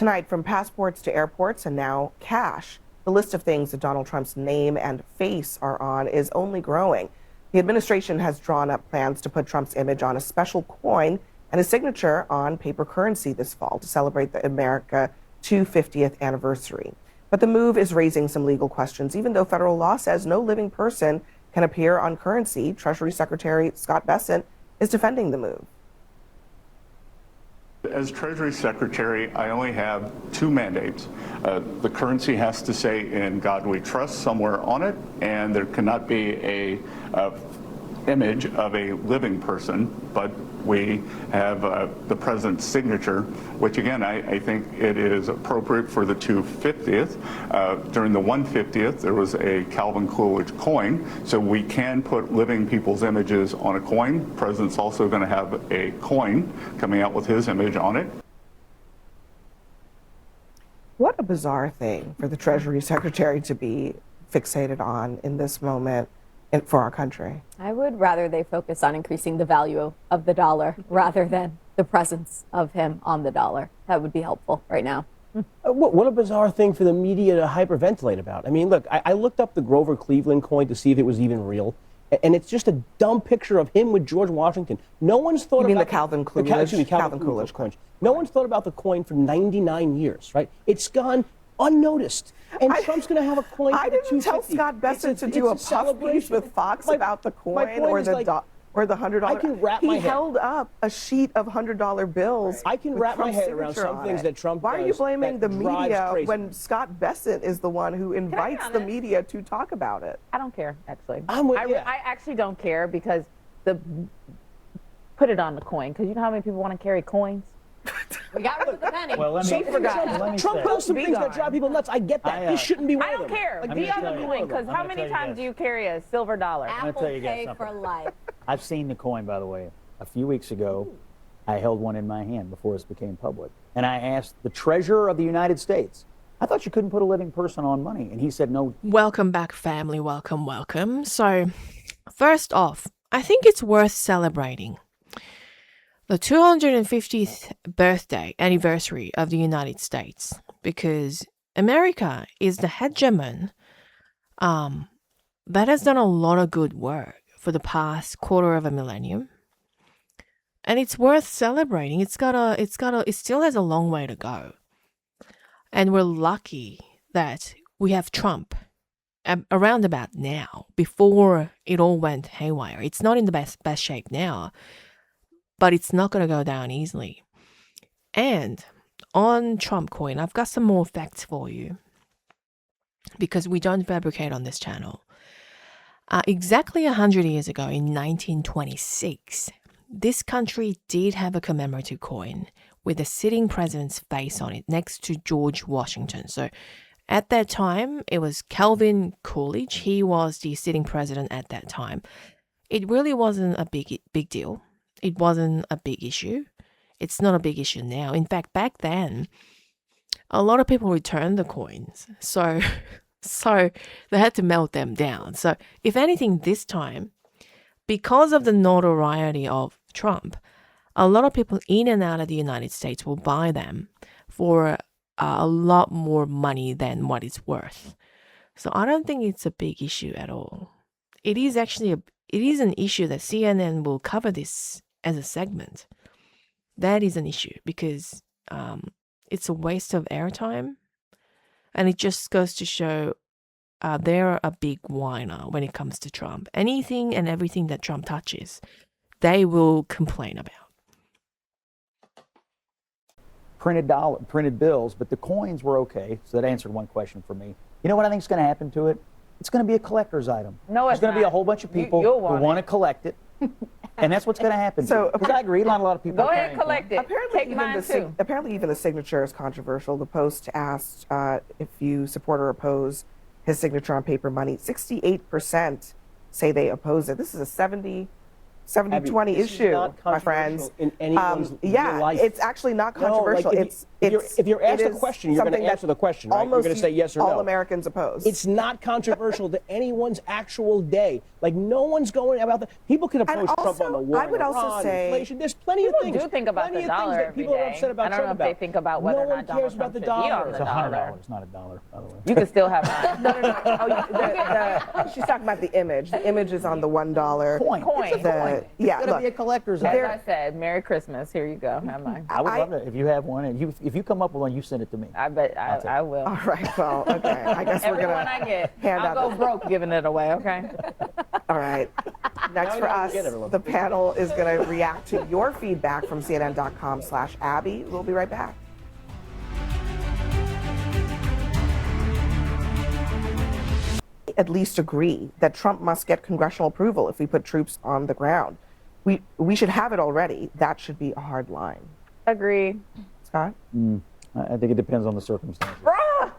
Tonight, from passports to airports and now cash, the list of things that Donald Trump's name and face are on is only growing. The administration has drawn up plans to put Trump's image on a special coin and his signature on paper currency this fall to celebrate the America 50th anniversary. But the move is raising some legal questions, even though federal law says no living person can appear on currency. Treasury Secretary Scott Bessent is defending the move. As Treasury Secretary, I only have two mandates. The currency has to say "In God We Trust" somewhere on it, and there cannot be a image of a living person, but we have the president's signature, which again, I think it is appropriate for the 250th. During the 150th, there was a Calvin Coolidge coin, so we can put living people's images on a coin. The president's also going to have a coin coming out with his image on it. What a bizarre thing for the Treasury Secretary to be fixated on in this moment for our country. I would rather they focus on increasing the value of the dollar rather than the presence of him on the dollar. That would be helpful right now. What a bizarre thing for the media to hyperventilate about. I mean, look, I looked up the Grover Cleveland coin to see if it was even real, and it's just a dumb picture of him with George Washington. No one's thought about the Calvin Coolidge, Calvin Coolidge coin. No one's thought about the coin for 99 years, right? It's gone unnoticed. And Trump's going to have a coin. I didn't tell Scott Bessent to do a puff piece with Fox about the coin or the $100. I can wrap my head. He held up a sheet of $100 bills. I can wrap my head around some things that Trump does. Why are you blaming the media when Scott Bessent is the one who invites the media to talk about it? I don't care, actually. I actually don't care because put it on the coin, because you know how many people want to carry coins? We got rid of the penny. Well, Trump does some things that drive people nuts. I get that. This shouldn't be one I of don't them. care. Be on the coin, because how many times do you carry a silver dollar? Apple Pay for life. I've seen the coin, by the way. A few weeks ago, I held one in my hand before this became public. And I asked the Treasurer of the United States, I thought you couldn't put a living person on money. And he said no. Welcome back, family. Welcome, welcome. So, first off, I think it's worth celebrating the 250th birthday anniversary of the United States, because America is the hegemon that has done a lot of good work for the past quarter of a millennium, and it's worth celebrating. It still has a long way to go, and we're lucky that we have Trump around about now. Before it all went haywire, it's not in the best shape now, but it's not going to go down easily. And on Trump coin, I've got some more facts for you, because we don't fabricate on this channel. Exactly 100 years ago, in 1926, this country did have a commemorative coin with a sitting president's face on it next to George Washington. So at that time, it was Calvin Coolidge. He was the sitting president at that time. It really wasn't a big deal. It wasn't a big issue. It's not a big issue now. In fact, back then, a lot of people returned the coins. So they had to melt them down. So if anything, this time, because of the notoriety of Trump, a lot of people in and out of the United States will buy them for a lot more money than what it's worth. So I don't think it's a big issue at all. It is actually an issue that CNN will cover this as a segment. That is an issue, because it's a waste of airtime, and it just goes to show they're a big whiner when it comes to Trump. Anything and everything that Trump touches, they will complain about. Printed bills, but the coins were okay. So that answered one question for me. You know what I think is going to happen to it? It's going to be a collector's item. No, it's There's going to be a whole bunch of people who want to collect it. And that's what's going to happen. So, because I agree, not a lot of people. Go ahead, collect it. Apparently, even the signature is controversial. The Post asked if you support or oppose his signature on paper money. 68% say they oppose it. This is a 70 70-20 this is issue, not my friends. controversial in anyone's yeah, real life. it's actually not No, like, controversial. if you're asked it a is question, you're going to something answer the question, right? You're almost going to say yes or all no. Americans oppose. It's not controversial to anyone's actual day. Like, no one's going about the. People can oppose Trump also, on the war, I would also Iran, say- inflation. There's plenty of things. People do think about plenty the of things dollar that every people are day. upset about I don't Trump know if about. they think about whether no or not one Donald cares about Trump the should be on dollar. the It's dollar. $100. It's not a dollar, by the way. You can still have mine. No. Oh, she's talking about the image. The image is on the $1 Coin. Coin. It's a coin. Yeah, It's going to be a look, collector's As item. I said, Merry Christmas. Here you go. Have mine. I would love it if you have one, and if you come up with one, you send it to me. I bet I will. All right. Well, okay. I guess we're Every gonna one I get, hand I'll out go broke giving it away. Okay. All right. Next for us, the panel is going to react to your feedback from CNN.com/Abby. We'll be right back. At least agree that Trump must get congressional approval if we put troops on the ground. We should have it already. That should be a hard line. Agree. Scott? I think it depends on the circumstances.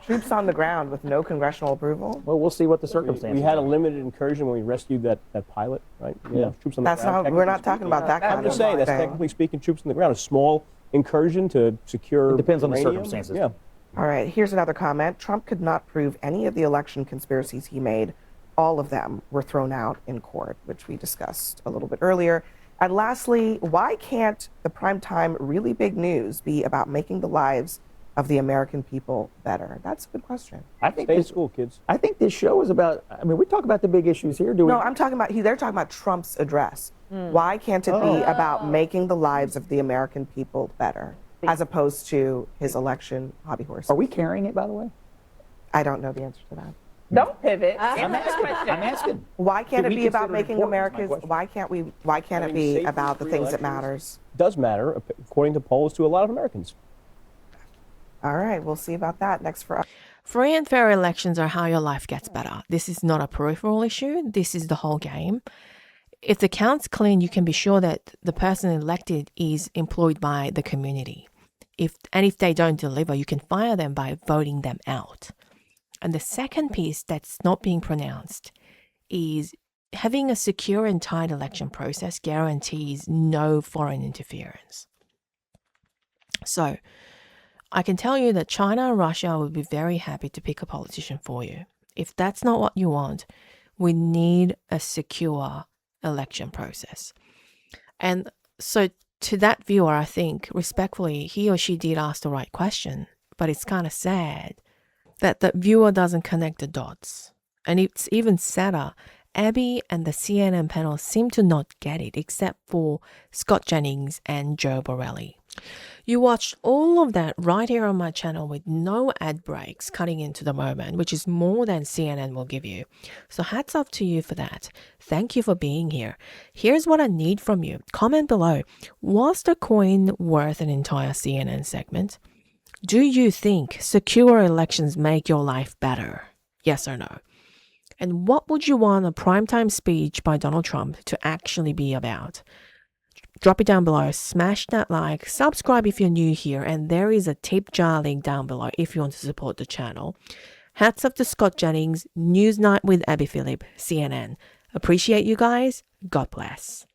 Troops on the ground with no congressional approval? Well, we'll see what the circumstances We had a are. limited incursion when we rescued that pilot, right? Yeah. Troops on the That's ground. not, we're not technically talking about that speaking. kind I'm of just saying, that's thing. technically speaking, troops on the ground. A small incursion to secure. It depends on the uranium. circumstances. Yeah. All right, here's another comment. Trump could not prove any of the election conspiracies he made. All of them were thrown out in court, which we discussed a little bit earlier. And lastly, why can't the primetime really big news be about making the lives of the American people better? That's a good question. I think Stay in this, school, kids. I think this show is about. I mean, we talk about the big issues here. Do we? No, I'm talking about, they're talking about Trump's address. Why can't it be about making the lives of the American people better, as opposed to his election hobby horse? Are we carrying it, by the way? I don't know the answer to that. Don't pivot. I'm asking. I'm asking. Why can't Do it we be about consider it making important, is my America's? question. Why can't it Having be safe about the free things that elections matters? Does matter, according to polls, to a lot of Americans. All right, we'll see about that next for us. Free and fair elections are how your life gets better. This is not a peripheral issue. This is the whole game. If the count's clean, you can be sure that the person elected is employed by the community. If they don't deliver, you can fire them by voting them out. And the second piece that's not being pronounced is having a secure and tight election process guarantees no foreign interference. So I can tell you that China and Russia would be very happy to pick a politician for you. If that's not what you want, we need a secure election process. And so to that viewer, I think respectfully, he or she did ask the right question, but it's kind of sad that the viewer doesn't connect the dots. And it's even sadder, Abby and the CNN panel seem to not get it, except for Scott Jennings and Joe Borelli. You watched all of that right here on my channel with no ad breaks cutting into the moment, which is more than CNN will give you. So hats off to you for that. Thank you for being here. Here's what I need from you. Comment below. Was the coin worth an entire CNN segment? Do you think secure elections make your life better? Yes or no? And what would you want a primetime speech by Donald Trump to actually be about? Drop it down below, smash that like, subscribe if you're new here, and there is a tip jar link down below if you want to support the channel. Hats off to Scott Jennings, Newsnight with Abby Phillip, CNN. Appreciate you guys. God bless.